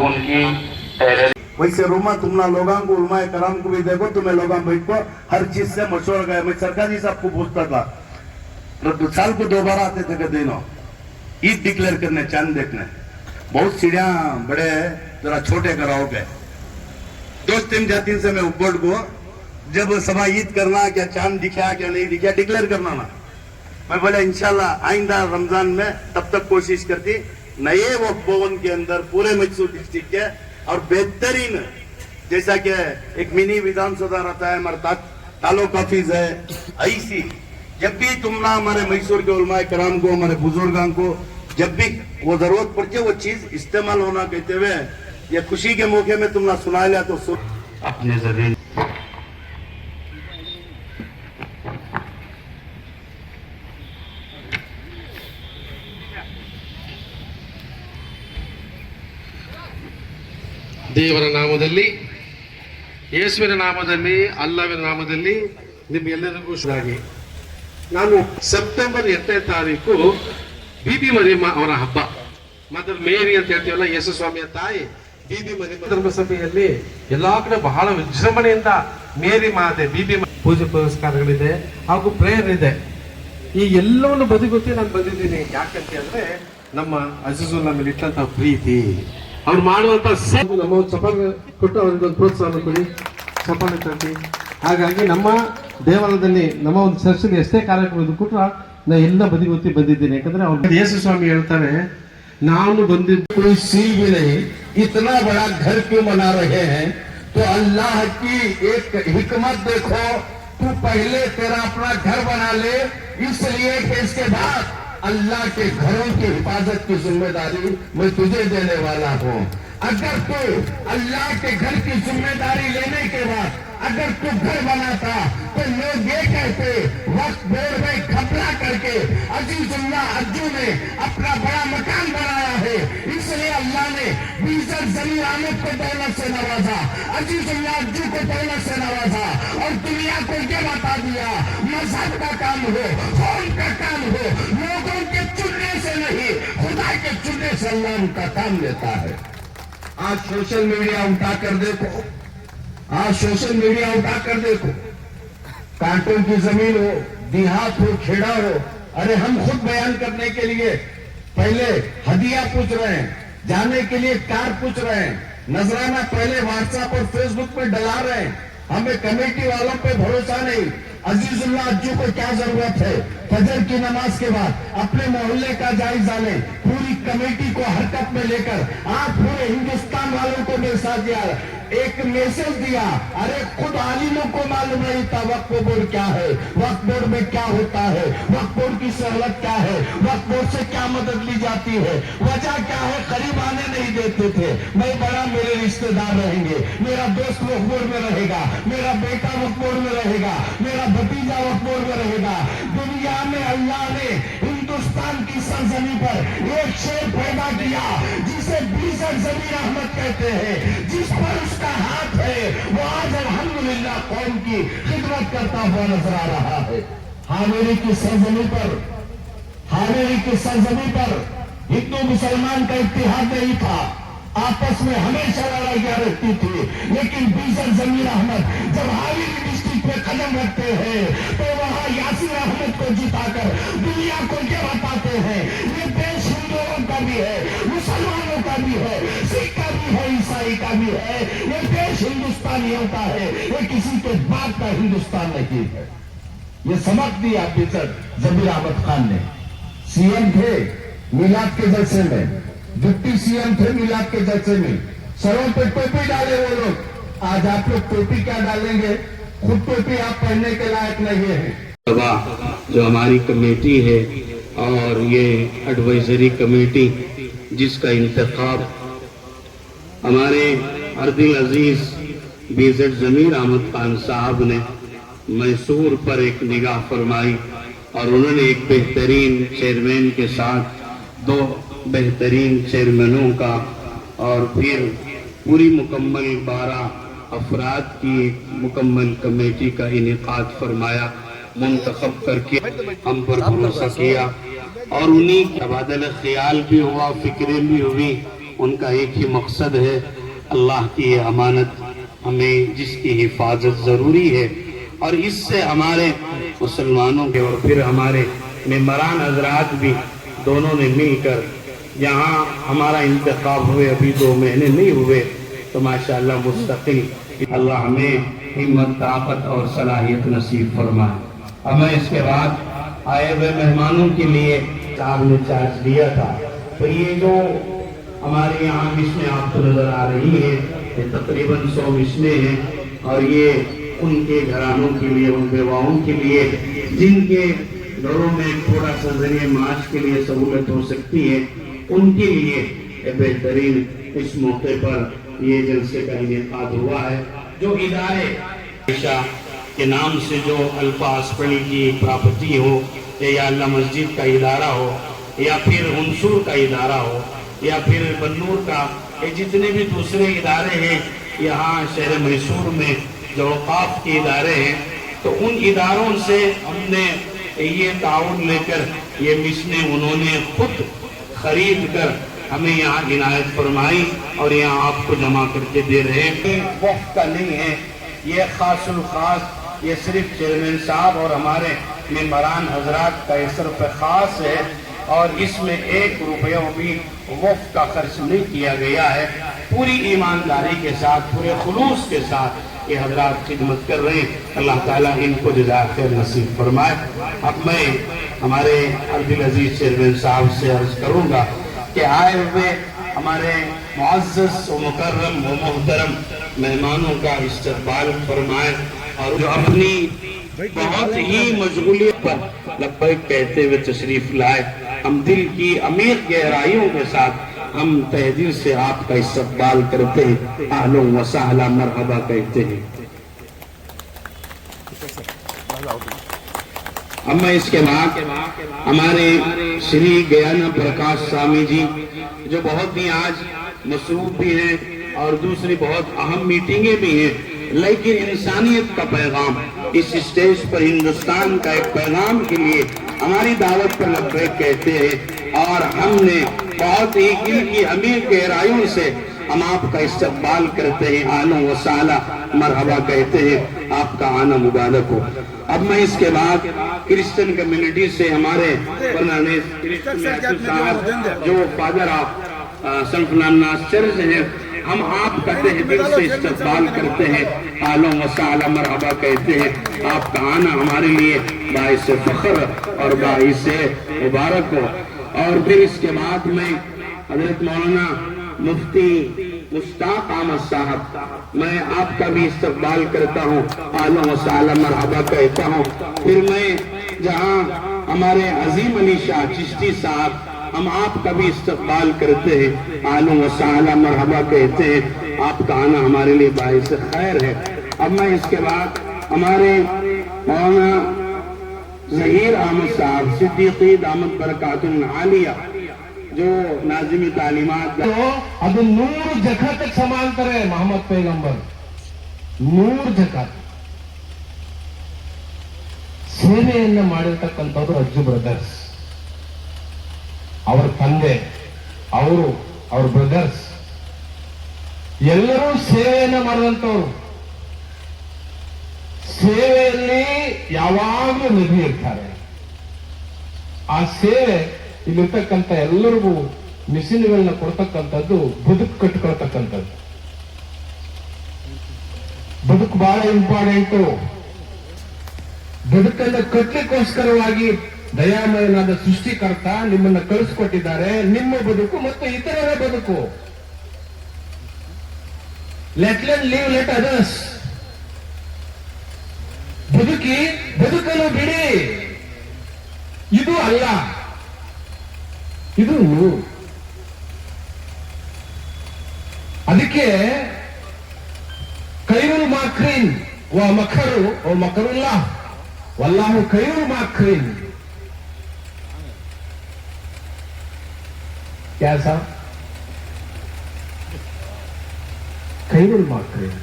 उनकी तहरीर। वैसे रूमा तुमना लोगों को उलमाए कराम को भी देखो, तुम्हें लोगों बैठ को हर चीज से मशवरा गया। मैं सरकारी साहब को पूछता था, तो साल को 2 बार आते थे दिनों ईद डिक्लेयर करने, चांद देखने। बहुत सीढ़ियां बड़े जरा छोटे कराओगे। दोस्त तीन जाती से मैं उपबोर्ड को जब सभा ईद करना, क्या चांद दिखा क्या नहीं दिखा डिक्लेयर करना ना। मैं बोला इंशाल्लाह आइंदा रमजान में तब तक कोशिश करती नए वो भवन के अंदर पूरे मैसूर डिस्ट्रिक्ट के और बेहतरीन, जैसा कि एक मिनी विधानसभा रहता है, हमारा तालुका ऑफिस है, ऐसी जब भी तुम ना हमारे मैसूर के उलमाए कराम को, हमारे बुजुर्गों को जब भी वो जरूरत पड़ती है वो चीज इस्तेमाल होना कहते हुए ये खुशी के मौके में तुम ना सुना लिया तो सुन अपने जरिए ದೇವರ ನಾಮದಲ್ಲಿ, ಯೇಸುವಿನ ನಾಮದಲ್ಲಿ, ಅಲ್ಲವಿನ ನಾಮದಲ್ಲಿ ನಿಮ್ಗೆಲ್ಲರಿಗೂ ಶುಭಾಗಿ. ನಾನು ಸೆಪ್ಟೆಂಬರ್ 8ನೇ ತಾರೀಕು ಬಿಬಿ ಮರಿಯಮ್ಮ ಅವರ ಹಬ್ಬ, ಮದರ್ ಮೇರಿ ಅಂತ ಹೇಳ್ತೀವಲ್ಲ, ಯೇಸು ಸ್ವಾಮಿಯ ತಾಯಿ ಬಿಬಿ ಮರಿಯಮ್ಮ ಧರ್ಮಸಭೆಯಲ್ಲಿ ಎಲ್ಲಾ ಕಡೆ ಬಹಳ ವಿಜೃಂಭಣೆಯಿಂದ ಮೇರಿ ಮಾತೆ ಬಿಬಿ ಪೂಜೆ ಪುರಸ್ಕಾರಗಳಿದೆ ಹಾಗೂ ಪ್ರೇಯರ್ ಇದೆ. ಈ ಎಲ್ಲವನ್ನು ಬದಿಗೊತ್ತಿ ನಾನು ಬಂದಿದ್ದೀನಿ. ಯಾಕಂತ ಹೇಳಿದ್ರೆ ನಮ್ಮ ಅಜೀಜುಲ್ಲಾ ಮೇಲೆ ಇಟ್ಟಂತಹ ಪ್ರೀತಿ, ಅವ್ರು ಮಾಡುವಂತ ನಮ್ಮ ಒಂದು ಚಪ್ಪಾಳೆ ಕೊಟ್ಟು ಅವ್ರಿಗೆ ಒಂದು ಪ್ರೋತ್ಸಾಹ ಕೊಡಿ, ಚಪ್ಪಾಳೆ ತಟ್ಟಿ. ಹಾಗಾಗಿ ನಮ್ಮ ದೇವಾಲಯದಲ್ಲಿ ನಮ್ಮ ಒಂದು ಚರ್ಚಲ್ಲಿ ಎಷ್ಟೇ ಕಾರ್ಯಕ್ರಮ ಕೊಟ್ಟರು ನಾ ಎಲ್ಲ ಬದಿಗೊತ್ತಿ ಬಂದಿದ್ದೀನಿ. ಯಾಕಂದ್ರೆ ಅವ್ರು ಯೇಸು ಸ್ವಾಮಿ ಹೇಳ್ತಾರೆ, ನಾನು ಬಂದಿದ್ದು सील भी नहीं, इतना बड़ा घर क्यों बना रहे हैं? तो अल्लाह की एक हिकमत देखो, तू पहले तेरा अपना घर बना ले, इसलिए कि इसके बाद अल्लाह के घरों की हिफाजत की जिम्मेदारी मैं तुझे देने वाला हूँ। अगर तू अल्लाह के घर की जिम्मेदारी लेने के बाद अगर तू घर बनाता तो लोग ये कहते वक्त बोर्ड में घपला करके अजीजुल्ला अज्जू ने अपना बड़ा मकान बनाया है, इसलिए अल्लाह ने बीजर जमीर आमद को दौलत से नवाजा, अजीजुल्ला अज्जू को दौलत से नवाजा और दुनिया को ये बता दिया मजहब का काम हो, कौम का काम हो, लोगों के चुनने से नहीं खुदा के चुनने से अल्लाह उनका काम लेता है। आज सोशल मीडिया उठा कर देखो, आज सोशल मीडिया उठा कर देखो, कांटों की जमीन हो, देहात हो, खेड़ा हो, अरे हम खुद बयान करने के लिए पहले हदिया पूछ रहे हैं, जाने के लिए कार पूछ रहे हैं, नजराना पहले व्हाट्सएप और फेसबुक पे डला रहे हैं। हमें कमेटी वालों पे भरोसा नहीं। अजीजुल्ला अज्जू को क्या जरूरत है? फजर की नमाज के बाद अपने मोहल्ले का जायजा लें, पूरी कमेटी को हरकत में लेकर आप पूरे हिंदुस्तान वालों को मैसेज दिया, एक मैसेज दिया। अरे खुद आलिमों को मालूम नहीं था वक्फ बोर्ड क्या है, वक्फ बोर्ड में क्या होता है, वक्फ बोर्ड की सहूलत क्या है, वक्फ बोर्ड से क्या मदद ली जाती है, वजह क्या है, करीब आने नहीं देते थे। मैं बड़ा, मेरे रिश्तेदार रहेंगे, मेरा दोस्त वक्फ बोर्ड में रहेगा, मेरा बेटा वक्फ बोर्ड में रहेगा, मेरा भतीजा वक्फ बोर्ड में रहेगा। दुनिया में अल्लाह ने हिंदुस्तान की सरजमी पर एक शेर पैदा किया जिसे बीजर जमीर अहमद कहते हैं, जिस पर उसका हाथ है, वो आज अल्हम्दुलिल्लाह कौम की खिदमत करता हुआ नजर आ रहा है। हावेरी की सरजमी पर, हावेरी की सरजमी पर हिंदू मुसलमान का इत्तेहाद नहीं था, आपस में हमेशा लड़ाइयां रहती थी, लेकिन बीजर जमीर अहमद जब हावेरी डिस्ट्रिक्ट में कदम रखते हैं तो वहां यासिर अहमद को जिताकर दुनिया को ये बताते हैं ये देश हिंदुओं का भी है, मुसलमानों का भी है, सिख का भी है, ईसाई का भी है, ये देश हिंदुस्तानियों का है, ये किसी के बाप का हिंदुस्तान नहीं है। ये सबक दिया बीजर जमीर अहमद खान ने। सीएम थे मिलाद के जलसे में, डिप्टी सीएम थे मिलाद के जलसे में, सरों पे टोपी डाले वो लोग। आज आप लोग टोपी क्या डालेंगे? खुद टोपी आप पहनने के लायक नहीं है। जो हमारी कमेटी है और ये एडवाइजरी कमेटी जिसका इंतखाब हमारे अर्दिल अजीज बीजर जमीर अहमद खान साहब ने मैसूर पर एक निगाह फरमाई और उन्होंने एक बेहतरीन चेयरमैन के साथ 2 बेहतरीन चेयरमैनों का और फिर पूरी मुकम्मल 12 अफराद की एक मुकम्मल कमेटी का इनेकाद फरमाया, मुंतखब करके हम पर भरोसा किया और उन्हीं तबादला ख्याल भी हुआ, फिक्रें भी हुई उनका एक ही मकसद है, अल्लाह की ये अमानत हमें जिसकी हिफाजत ज़रूरी है, और इससे हमारे मुसलमानों के और फिर हमारे मेम्बरान हजरात भी दोनों ने मिलकर, यहाँ हमारा इंतखाब हुए अभी 2 महीने नहीं हुए, तो माशाअल्लाह मुस्तकिल अल्लाह हमें हिम्मत, ताकत और सलाहियत नसीब फरमाए। अब मैं इसके बाद आए हुए मेहमानों के लिए साहब ने चार्ज दिया था, तो ये जो हमारे यहाँ मिशनें आपको नजर आ रही है, ये तकरीबन 100 मिशनें हैं, और ये उनके घरानों के लिए, उन बेवाओं के लिए जिनके घरों में थोड़ा सा जरिए माश के लिए सहूलत हो सकती है, उनके लिए बेहतरीन इस मौके पर ये जलसे का इनेकाद हुआ है। जो इदारे के नाम से जो अल्फाज पढ़ी की प्रॉपर्टी हो, या अल्लाह मस्जिद का इदारा हो, या फिर हुंसूर का इदारा हो, या फिर बन्नूर का, ये जितने भी दूसरे इदारे हैं यहाँ शहर मैसूर में जो औकाफ के इदारे हैं, तो उन इदारों से हमने ये ताउन लेकर ये मिशनें उन्होंने खुद खरीद कर हमें यहाँ इनायत फरमाई और यहाँ आपको जमा करके दे रहे हैं। वक्त का नहीं है, ये खासुल खास, ये सिर्फ चेयरमैन साहब और हमारे मेम्बरान हजरात का सिर्फ खास है, और इसमें 1 रुपया भी वक्त का खर्च नहीं किया गया है। पूरी ईमानदारी के साथ, पूरे खुलूस के साथ ये हजरात खिदमत कर रहे हैं। अल्लाह ताला इनको जज़ा खैर नसीब फरमाए। अब मैं हमारे अब्दुल अजीज चेयरमैन साहब से अर्ज करूँगा कि आए हुए हमारे मुअज़्ज़ज़ व मुकर्रम व मोहतरम मेहमानों का इस्तक़बाल फरमाए, और जो अपनी बहुत ही मशगूलियत पर लब्बैक कहते हुए तशरीफ लाए, हम दिल की अमीर गहराइयों के साथ हम तहे दिल से आपका इस्तक़बाल करते हैं, अहलन व सहला मरहबा कहते हैं। अब मैं इसके बाद हमारे श्री गयाना प्रकाश स्वामी जी, जो बहुत ही आज मसरूफ भी हैं और दूसरी बहुत अहम मीटिंगें भी हैं, लेकिन इंसानियत का पैगाम इस स्टेज पर हिंदुस्तान का एक पैगाम के लिए हमारी दावत पर लब्बैक कहते हैं, और हमने बहुत ही दिल की अमीर गहराइयों से हम आपका इस्तक़बाल करते हैं, अहलन व सहला मरहबा कहते हैं, आपका आना मुबारक हो। अब मैं इसके बाद क्रिश्चियन कम्युनिटी से हमारे जो फादर ऑफ सनफनानास चर्च हैं, हम आपका तहे दिल से इस्तक़बाल करते हैं, अहलन व सहला मरहबा कहते हैं, आपका आना हमारे लिए बाइस फख्र और बाइस मुबारक हो। और फिर इसके बाद मैं हजरत मौलाना मुफ्ती मुश्ताक अहमद साहब, मैं आपका भी इस्तक़बाल करता हूँ, अहलन व सहला मरहबा कहता हूँ। फिर मैं जहाँ हमारे अजीम अली शाह चिश्ती साहब, हम आपका भी इस्तक़बाल करते हैं, अहलन व सहला मरहबा कहते हैं, आपका आना हमारे लिए बाइस खैर है। अब मैं इसके बाद हमारे मौलाना ज़हीर अहमद साहब सिद्दीक़ी दामत बरकातुल आलिया, जो नाज़िम तालीमात ಅದು 100 ಜಕಾತ್ ಸಮಾಂತರ ಮೊಹಮ್ಮದ್ ಪೈಗಂಬರ್ 100 ಜಕಾತ್ ಸೇವೆಯನ್ನ ಮಾಡಿರ್ತಕ್ಕಂಥವ್ರು ಅಜ್ಜು ಬ್ರದರ್ಸ್, ಅವರ ತಂದೆ, ಅವರು, ಅವ್ರ ಬ್ರದರ್ಸ್ ಎಲ್ಲರೂ ಸೇವೆಯನ್ನ ಮಾಡಿದಂಥವ್ರು. ಸೇವೆಯಲ್ಲಿ ಯಾವಾಗಲೂ ನಿಧಿ ಇರ್ತಾರೆ. ಆ ಸೇವೆ ಇಲ್ಲಿರ್ತಕ್ಕಂಥ ಎಲ್ಲರಿಗೂ ಮಿಷಿನ್ಗಳನ್ನ ಕೊಡ್ತಕ್ಕಂಥದ್ದು, ಬದುಕು ಕಟ್ಕೊಳ್ತಕ್ಕಂಥದ್ದು. ಬದುಕು ಬಹಳ ಇಂಪಾರ್ಟೆಂಟು. ಬದುಕನ್ನು ಕಟ್ಟಲಿಕ್ಕೋಸ್ಕರವಾಗಿ ದಯಾಮಯನಾದ ಸೃಷ್ಟಿಕರ್ತ ನಿಮ್ಮನ್ನ ಕಳಿಸ್ಕೊಟ್ಟಿದ್ದಾರೆ. ನಿಮ್ಮ ಬದುಕು ಮತ್ತು ಇತರರ ಬದುಕು. Let them live, let others. ಬದುಕಿ, ಬದುಕನ್ನು ಬಿಡಿ. ಇದು ಅಲ್ಲ, ಇದು ನೀವು. ಅದಕ್ಕೆ ಖೈರುಲ್ ಮಾಕ್ರೀನ್ ವ ಮಕರು ವ ಮಕರುಲ್ಲಾಹ್ ವಲ್ಲಾಹು ಖೈರುಲ್ ಮಾಕ್ರೀನ್. क्या साहब? ಖೈರುಲ್ ಮಾಕ್ರೀನ್.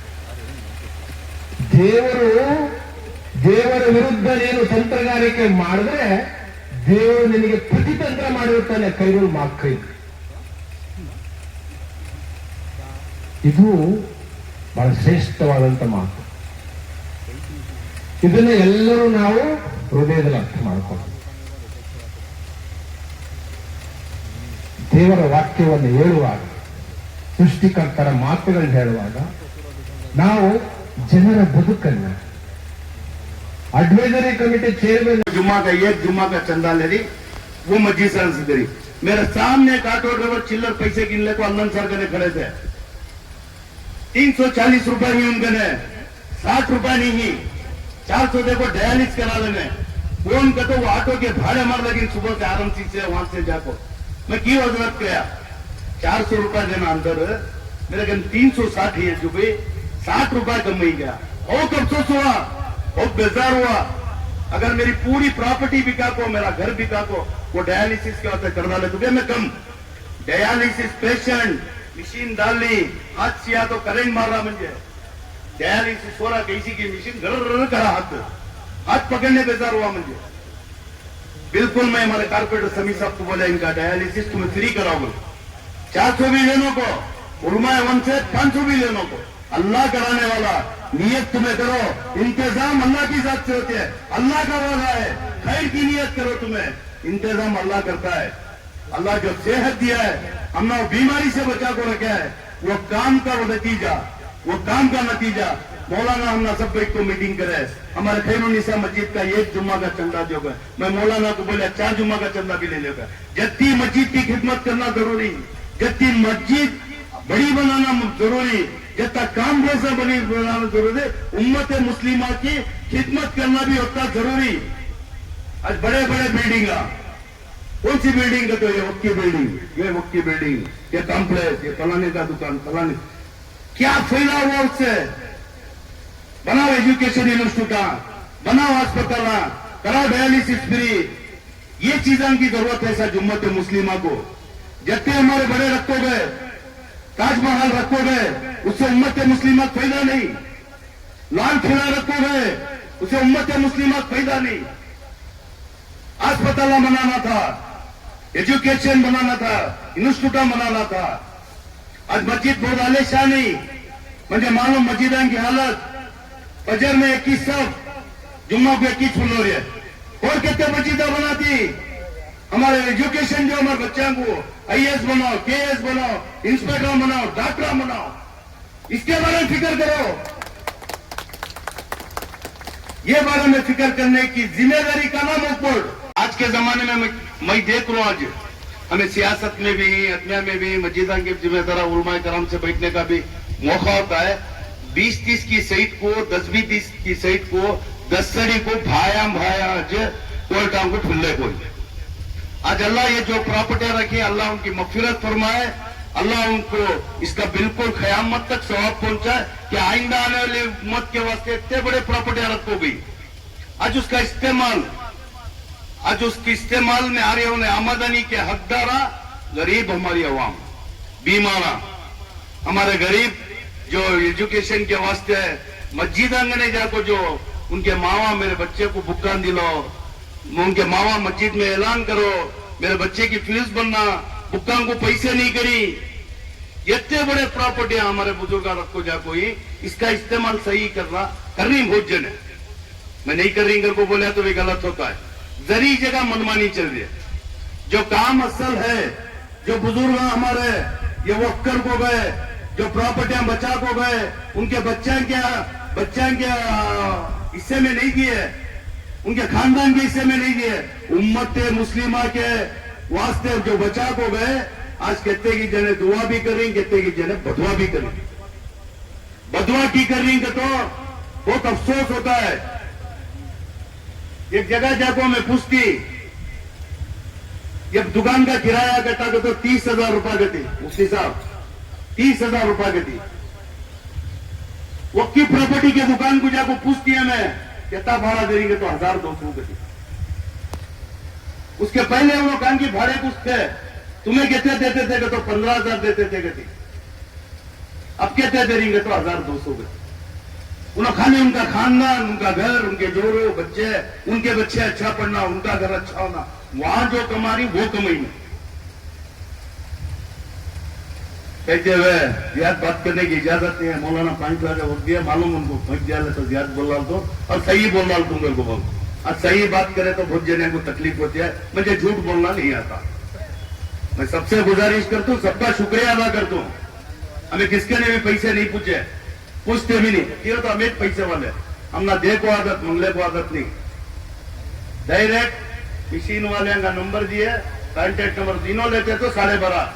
ದೇವರ ವಿರುದ್ಧ ನೀನು ತಂತ್ರಗಾರಿಕೆ ಮಾಡಿದ್ರೆ ದೇವರು ನಿನಗೆ ಪ್ರತಿತಂತ್ರ ಮಾಡಿರ್ತಾನೆ. ಖೈರುಲ್ ಮಾಕ್ರೀನ್. ಇದು ಬಹಳ ಶ್ರೇಷ್ಠವಾದಂತ ಮಾತು. ಇದನ್ನ ಎಲ್ಲರೂ ನಾವು ಹೃದಯದಲ್ಲಿ ಅರ್ಥ ಮಾಡಿಕೊಂಡು ದೇವರ ವಾಕ್ಯವನ್ನು ಹೇಳುವಾಗ, ಸೃಷ್ಟಿಕರ್ತರ ಮಾತುಗಳನ್ನು ಹೇಳುವಾಗ ನಾವು ಜನರ ಬದುಕನ್ನು एडवाइजरी कमेटी चेयरमैन जुम्मा का एक जुम्मा का चंदा ले ली, वो मस्जिद से अंश करी। मेरे सामने एक ऑटो ड्राइवर चिल्लर पैसे गिनने को अल्लन सर के खड़े थे। 340 रुपए ही उनके ने, 60 रुपए नहीं ही, 400 देखो डायलिस करा लेने। वो उनका तो वो ऑटो के भाड़े मार लगी सुबह से आराम से वहां से जाको। मैं की वजह किया 400 रुपए देना अंदर, मेरे कन 360 ही है जो भाई 60 रुपए कम ही गया। और कब अफसोस हुआ, बहुत बेजार हुआ। अगर मेरी पूरी प्रॉपर्टी बिका को, मेरा घर बिका को, वो डायलिसिस के वास्ते करना ले तो मैं कम डायलिसिस पेशेंट मशीन डाल ली, हाथ सिया तो करेंट मार रहा मुझे, डायलिसिस हो रहा कैसी की मशीन घर करा, हाथ पकड़ने बेजार हुआ मुझे। बिल्कुल मैं हमारे कारपोरेटर समी साहब को बोला इनका डायलिसिस तुम्हें फ्री कराओगे, 400 भी लेने को, उलमा वन से 500 भी लेने को। अल्लाह कराने वाला, नियत तुम्हें करो, इंतजाम अल्लाह की जात से होते हैं, अल्लाह का वादा है, खैर की नियत करो, तुम्हें इंतजाम अल्लाह करता है। अल्लाह जो सेहत दिया है, हमने वो बीमारी से बचा को रखा है, वो काम का वो नतीजा, वो काम का नतीजा। मौलाना हमने सब भाई को मीटिंग करे, हमारे खैरुन्निसा मस्जिद का एक जुम्मा का चंदा जो है, मैं मौलाना को बोले 4 जुम्मा का चंदा भी ले लेगा। जत्ती मस्जिद की खिदमत करना जरूरी, जत्ती मस्जिद बड़ी बनाना जरूरी, जितना काम जैसा बनी बनाना जरूरी, उम्मत मुस्लिमा की खिदमत करना भी उतना जरूरी। आज बड़े बड़े बिल्डिंग, कौन सी बिल्डिंग का, तो ये वक्त की बिल्डिंग, ये वक्त की बिल्डिंग, ये कॉम्प्लेक्स, ये फलाने का दुकान, फलाने क्या फैला हुआ उससे। बनाओ एजुकेशन इंस्टीट्यूट, बनाओ अस्पताल, कराओ डायलिसिस फ्री, ये चीजों की जरूरत है सर उम्मत मुस्लिमा को। जितने हमारे बड़े रखो गए, ताजमहल रखो गए, उससे उम्मत मुस्लिमा फायदा नहीं। लाल किला रखो गए, उसे उम्मत मुस्लिमा फायदा नहीं। अस्पताल बनाना था, एजुकेशन बनाना था, इंस्टीट्यूट बनाना था। आज मस्जिद बहुत आलिशान नहीं, मुझे मालूम मस्जिदों की हालत, फजर में 21 सब, जुम्मा को 21 फुल हो रही है। और कितने मस्जिद बनाती, हमारे एजुकेशन जो हमारे बच्चों को IAS बनाओ, KS बनाओ, इंस्पेक्टर बनाओ, डॉक्टर बनाओ, इसके बारे में फिक्र करो। ये बारे में फिक्र करने की जिम्मेदारी का नाम ऊपर। आज के जमाने में मैं देख रहा हूं, आज हमें सियासत में भी, अदमिया में भी, मस्जिदा के जिम्मेदार उलमा कराम से बैठने का भी मौका होता है। 20-30 की सईद को, 10-20 की सईद को, 10 सड़ी को भाया आज कोर्टां को फुल्ले को। आज अल्लाह ये जो प्रॉपर्टियां रखी, अल्लाह उनकी मगफिरत फरमाए, अल्लाह उनको इसका बिल्कुल क़यामत तक सवाब पहुंचाए कि आइंदा आने वाली उम्मत के वास्ते इतने बड़े प्रॉपर्टियां रखो गई। आज उसका इस्तेमाल, आज उसके इस्तेमाल में आ रहे होने आमदनी के हकदारा गरीब, हमारी अवाम, बीमारा, हमारे गरीब जो एजुकेशन के वास्ते मस्जिद आंगने जाको, जो उनके मावा मेरे बच्चे को बुक्कान दिलाओ, उनके मावा मस्जिद में ऐलान करो मेरे बच्चे की फीस बनना, बुक्कान को पैसे नहीं करी। इतने बड़े प्रॉपर्टियां हमारे बुजुर्ग रखो जा, कोई इसका इस्तेमाल सही करना करनी बहुत जन है। मैं नहीं कर रही को बोला तो भी गलत होता है। जरी जगह मनमानी चल रही है। जो काम असल है, जो बुजुर्ग हमारे ये वक्कर को गए, जो प्रॉपर्टियां बचा को गए, उनके बच्चे क्या हिस्से में नहीं दिए, उनके खानदान के हिस्से में नहीं दिए, उम्मत मुस्लिमा के वास्ते जो बचा को गए, आज कहते की जने दुआ भी कर रही, कहते की जने बदवा भी कर रही। बदवा की कर रही तो बहुत अफसोस होता है। एक जगह जाको मैं पूछती, जब दुकान का किराया कटा तो 30,000 रुपया गति, मुफ्ती साहब 30,000 रुपया गति। वो की प्रॉपर्टी के दुकान को जाको पूछती है मैं, कितना भाड़ा देंगे तो 1,200 गति। उसके पहले वो दुकान की भाड़े पूछते, तुम्हें कितने देते थे तो 15,000 देते थे गति, अब कितने देंगे तो 1,200 गति। उन्होंने खाने उनका खानदान, उनका घर, उनके जोड़ो बच्चे, उनके बच्चे अच्छा पढ़ना, उनका घर अच्छा होना, वहां जो कमा रही वो कमाई नहीं। कहते हुए जिहाद बात करने की इजाजत नहीं है, मौलाना 5 बजे वक्त दिया, मालूम उनको फंस दिया तो जिहाद बोल रहा तो और सही बोल रहा तुम मेरे को बोल, और सही बात करे तो बहुत जने को तकलीफ होती है, मुझे झूठ बोलना नहीं आता। मैं सबसे गुजारिश करता हूँ, सबका शुक्रिया अदा करता हूँ। हमें किसके ने भी पैसे नहीं पूछे, पूछते भी नहीं, ये तो हमें पैसे वाले, हम ना दे को आदत मंगले को आदत नहीं। डायरेक्ट मशीन वाले का नंबर दिए, कॉन्टेक्ट नंबर तीनों लेते तो 12.5।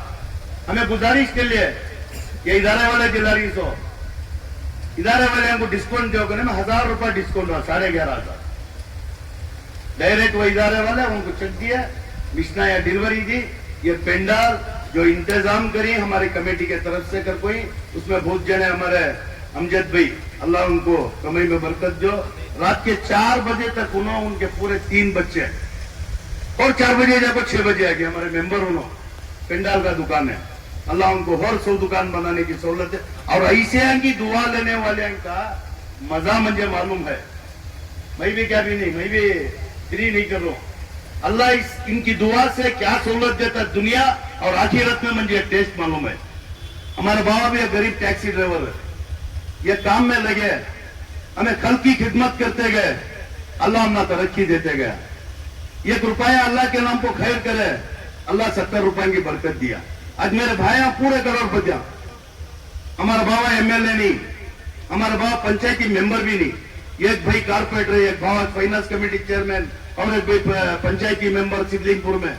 हमें गुजारिश के लिए ये इदारे वाले दिलारी सो इदारे वाले हमको डिस्काउंट जो करने में 1000 रुपया डिस्काउंट हुआ, 11,500 डायरेक्ट वो इदारे वाले उनको चेक दिया, मिशना या डिलीवरी दी। ये पेंडाल जो इंतजाम करी हमारी कमेटी के तरफ से कर कोई, उसमें बहुत जने हमारे अमजद भाई, अल्लाह उनको कमाई में बरकत जो, रात के 4 बजे तक उन्होंने उनके पूरे 3 बच्चे और 4 बजे जाकर 6 बजे आ गए हमारे मेंबर उन्होंने, पेंडाल का दुकान है, अल्लाह उनको और 100 दुकान बनाने की सहूलत है। और ऐसे की दुआ लेने वाले का मजा मुझे मालूम है, मैं भी क्या भी नहीं, मैं भी फ्री नहीं कर रहा हूँ। अल्लाह इनकी दुआ से क्या सहूलत देता है दुनिया और आखिरत में मुझे टेस्ट मालूम है। हमारे बाबा भी एक गरीब टैक्सी ड्राइवर है, ये काम में लगे, हमें कल की खिदमत करते गए, अल्लाह हमने तरक्की देते गया। 1 रुपया अल्लाह के नाम को खैर करे, अल्लाह 70 रुपए की बरकत दिया। आज मेरे भाई पूरे करोड़पति, हमारा बाबा एमएलए नहीं, हमारा बाबा पंचायती मेंबर भी नहीं, एक भाई कारपोरेटर, एक बाबा फाइनेंस कमेटी चेयरमैन और एक भाई पंचायती मेंबर सिद्धलिंगपुर में।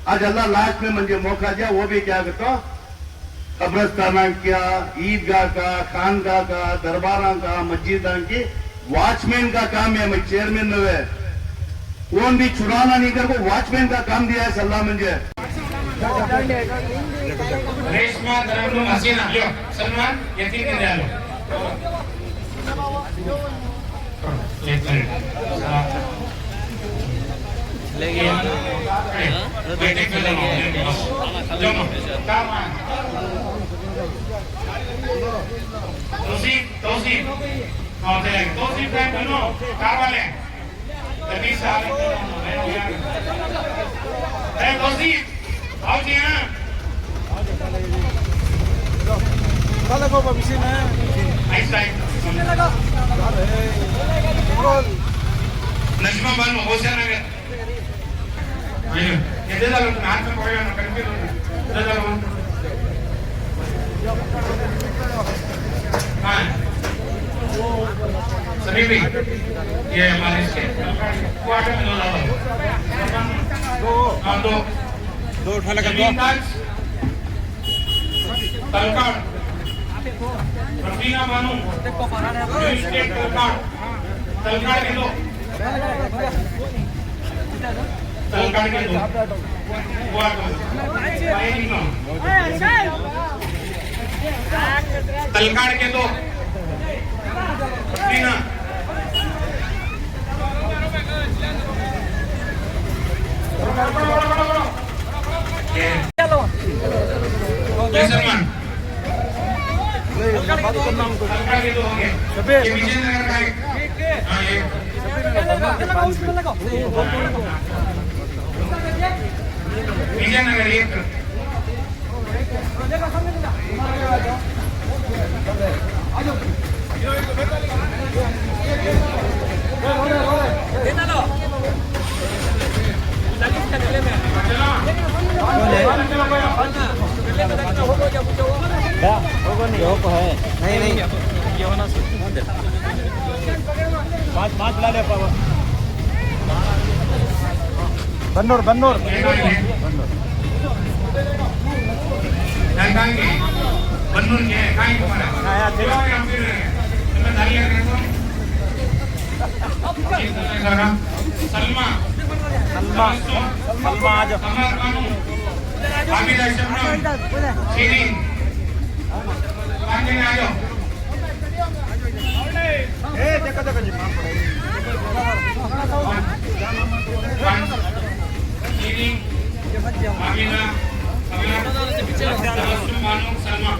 आज अल्लाह लास्ट में मुझे मौका दिया, वो भी क्या करता, कब्रस्ताना क्या, ईदगाह का, खानगाह का, दरबारा का, मस्जिद की वॉचमैन का काम है। मैं चेयरमैन में है, वो भी चुनाना नहीं कर, वॉचमैन का काम दिया है सल्लाह मुझे। रेशमा दरबार हसीना लो सलमान यकीन कर लो एक मिनट लेके बैठे के लिए जो काम तौसीफ और दे तौसीफ का बनो कार वाले तभी साल ए तौसीफ आओ जी हां Kala ko pabisin na. ऐसा Lego. Roll. नजमा बानो होशियार है ये दे डालो हाथ में पकड़ो ना करके दे डालो हां सभी भी ये हमारे इसके क्वार्टर में डालो दो उठा लगा दो तलकाड़ रफीना बानो स्टेट तलकाड़ के दो तलकाड़ के दो तलकाड़ के दो रफीना ये सलमान तलकाड़ के दो हो गए ये विजयनगर का है हां ये विजयनगर एक नहीं नहीं ये होना पाँच ला ले पावा बन्नूर बन्नूर बन्नूर के कहीं तुम्हारा सलमा सलमा सलमा आ जाओ हामिदा शबनम शिरीन आ जाओ देखो देखो जी शिरीन हामिदा सलमा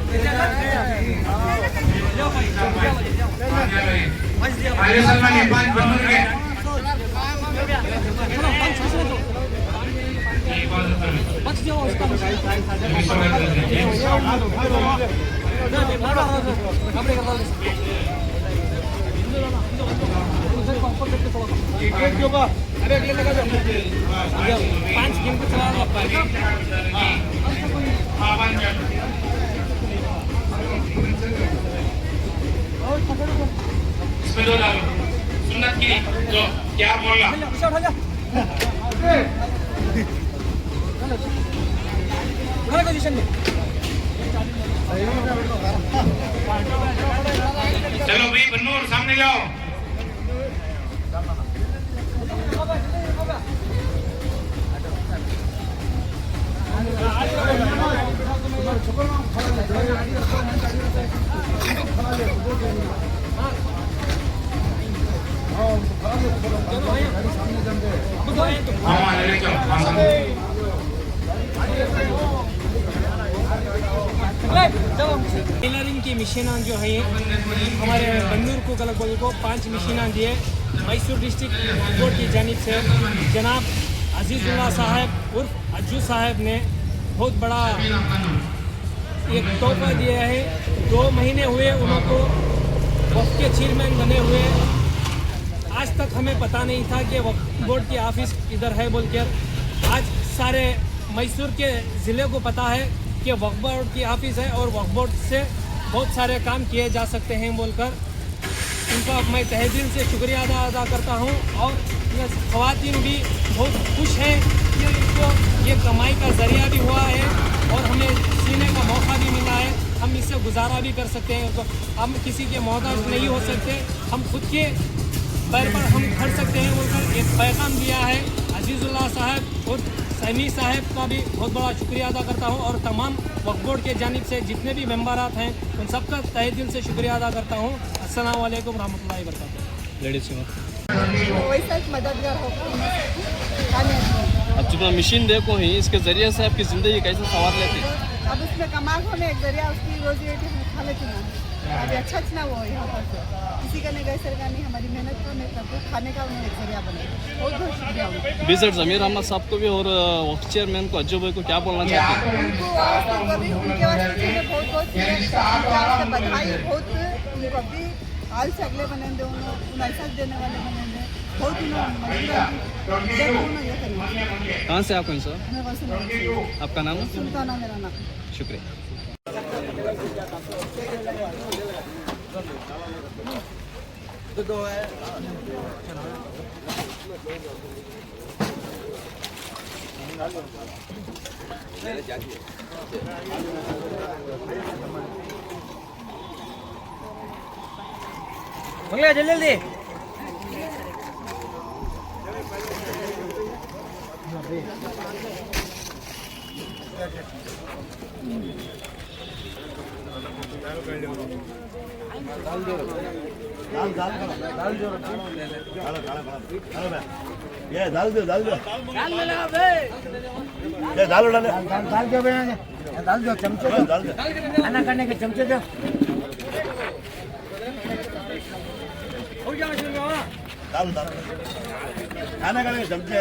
अरे सलमान ये 5 बन्नूर के हिफाजत सर्विस इसमें दो डालो सुन्नत की जो क्या बोलना चलो भाई बन्नूर सामने जाओ टेलरिंग की मशीन जो है हमारे बन्नूर को गलगोल को 5 मशीन दिए मैसूर डिस्ट्रिक्ट बोर्ड की जानिब से जनाब अजीजुल्लाह साहब उर्फ अज्जू साहब ने बहुत बड़ा एक तोहफा दिया है। 2 महीने हुए उनको वक्फ के चेयरमैन बने हुए, आज तक हमें पता नहीं था कि वक्फ बोर्ड की ऑफिस इधर है बोलकर। आज सारे मैसूर के ज़िले को पता है कि वक्फ बोर्ड की ऑफिस है और वक्फ बोर्ड से बहुत सारे काम किए जा सकते हैं बोलकर उनका मैं तहे दिल से शुक्रिया अदा करता हूं। और ख़वातीन भी बहुत खुश हैं कि इनको ये कमाई का ज़रिया भी हुआ है और हमें सीने का मौका भी मिला है, हम इससे गुजारा भी कर सकते हैं। तो हम किसी के मोहताज नहीं हो सकते, हम खुद के पैर पर हम खड़ सकते हैं बोलकर एक पैगाम दिया है। अजीजुल्लाह साहब और सैनी साहब का भी बहुत बड़ा शुक्रिया अदा करता हूं और तमाम वक्फ बोर्ड के जानिब से जितने भी मेम्बरात हैं उन सबका तहे दिल से शुक्रिया अदा करता हूं। अस्सलाम वालेकुम रहमतुल्लाहि व बरकातुहू। लेडीज वैसा मददगार होगा। अब जितना मशीन देखो ही इसके ज़रिए से आपकी ज़िंदगी कैसे सवार लेती है? अब उसमें कमा होने एक जरिया उसकी रोजी रोटी हम खा लेते ना। अभी अच्छा ना वो यहाँ पर किसी का नहीं गए सरकार नहीं हमारी मेहनत को नहीं सबको खाने का उन्हें एक जरिया बने। बहुत बहुत शुक्रिया उनको। विजिट ज़मीर अहमद साहब को भी और वक्फ चेयरमैन को अज्जू भाई को क्या बोलना चाहते हैं? उनको भी उनके वास्ते बहुत बहुत बधाई। बहुत उनको भी हाल से अगले बने दे उन्हें ऐसा देने वाले बने दे बहुत कहाँ से आप हैं सर? आपका नाम? सुल्ताना मेरा नाम। शुक्रिया। जल्दी जल्दी ये दाल दो दाल दो चमचे खाना खाने के चमचे दो। दाल खाना खाने के चमचे